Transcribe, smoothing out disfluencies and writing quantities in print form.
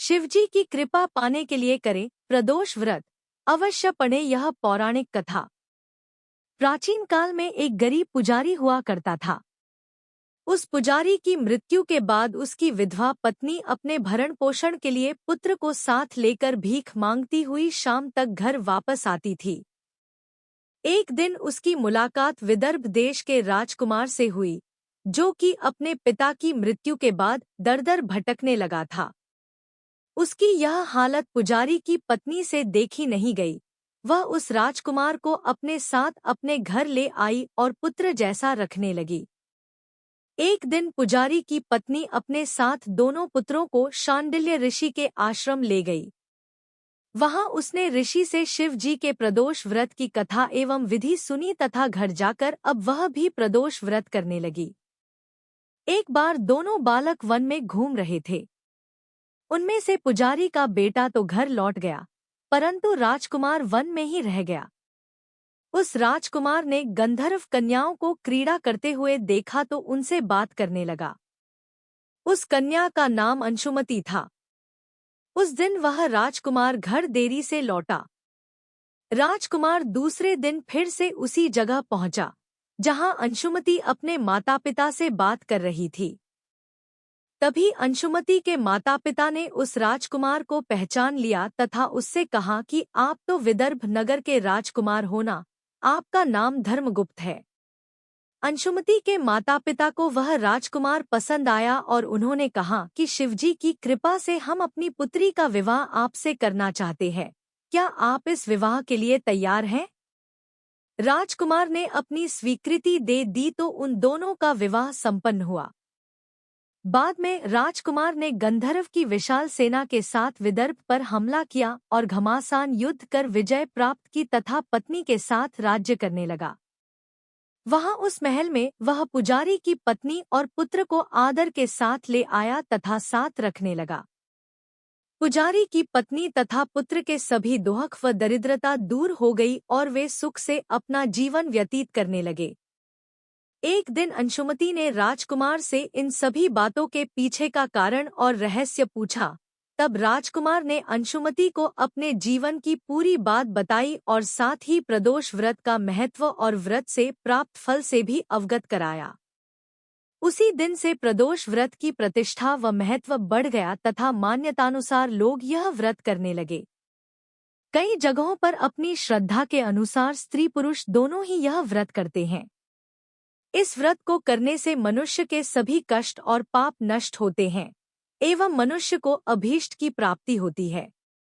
शिवजी की कृपा पाने के लिए करें प्रदोष व्रत। अवश्य पढ़ें यह पौराणिक कथा। प्राचीन काल में एक गरीब पुजारी हुआ करता था। उस पुजारी की मृत्यु के बाद उसकी विधवा पत्नी अपने भरण पोषण के लिए पुत्र को साथ लेकर भीख मांगती हुई शाम तक घर वापस आती थी। एक दिन उसकी मुलाकात विदर्भ देश के राजकुमार से हुई, जो कि अपने पिता की मृत्यु के बाद दर-दर भटकने लगा था। उसकी यह हालत पुजारी की पत्नी से देखी नहीं गई। वह उस राजकुमार को अपने साथ अपने घर ले आई और पुत्र जैसा रखने लगी। एक दिन पुजारी की पत्नी अपने साथ दोनों पुत्रों को शांडिल्य ऋषि के आश्रम ले गई। वहां उसने ऋषि से शिव जी के प्रदोष व्रत की कथा एवं विधि सुनी तथा घर जाकर अब वह भी प्रदोष व्रत करने लगी। एक बार दोनों बालक वन में घूम रहे थे। उनमें से पुजारी का बेटा तो घर लौट गया, परंतु राजकुमार वन में ही रह गया। उस राजकुमार ने गंधर्व कन्याओं को क्रीड़ा करते हुए देखा तो उनसे बात करने लगा। उस कन्या का नाम अंशुमति था। उस दिन वह राजकुमार घर देरी से लौटा। राजकुमार दूसरे दिन फिर से उसी जगह पहुंचा, जहां अंशुमति अपने माता पिता से बात कर रही थी। तभी अंशुमति के माता पिता ने उस राजकुमार को पहचान लिया तथा उससे कहा कि आप तो विदर्भ नगर के राजकुमार हो ना, आपका नाम धर्मगुप्त है। अंशुमति के माता पिता को वह राजकुमार पसंद आया और उन्होंने कहा कि शिवजी की कृपा से हम अपनी पुत्री का विवाह आपसे करना चाहते हैं। क्या आप इस विवाह के लिए तैयार हैं? राजकुमार ने अपनी स्वीकृति दे दी तो उन दोनों का विवाह संपन्न हुआ। बाद में राजकुमार ने गंधर्व की विशाल सेना के साथ विदर्भ पर हमला किया और घमासान युद्ध कर विजय प्राप्त की तथा पत्नी के साथ राज्य करने लगा। वहां उस महल में वह पुजारी की पत्नी और पुत्र को आदर के साथ ले आया तथा साथ रखने लगा। पुजारी की पत्नी तथा पुत्र के सभी दुख व दरिद्रता दूर हो गई और वे सुख से अपना जीवन व्यतीत करने लगे। एक दिन अंशुमति ने राजकुमार से इन सभी बातों के पीछे का कारण और रहस्य पूछा। तब राजकुमार ने अंशुमति को अपने जीवन की पूरी बात बताई और साथ ही प्रदोष व्रत का महत्व और व्रत से प्राप्त फल से भी अवगत कराया। उसी दिन से प्रदोष व्रत की प्रतिष्ठा व महत्व बढ़ गया तथा मान्यतानुसार लोग यह व्रत करने लगे। कई जगहों पर अपनी श्रद्धा के अनुसार स्त्री पुरुष दोनों ही यह व्रत करते हैं। इस व्रत को करने से मनुष्य के सभी कष्ट और पाप नष्ट होते हैं एवं मनुष्य को अभीष्ट की प्राप्ति होती है।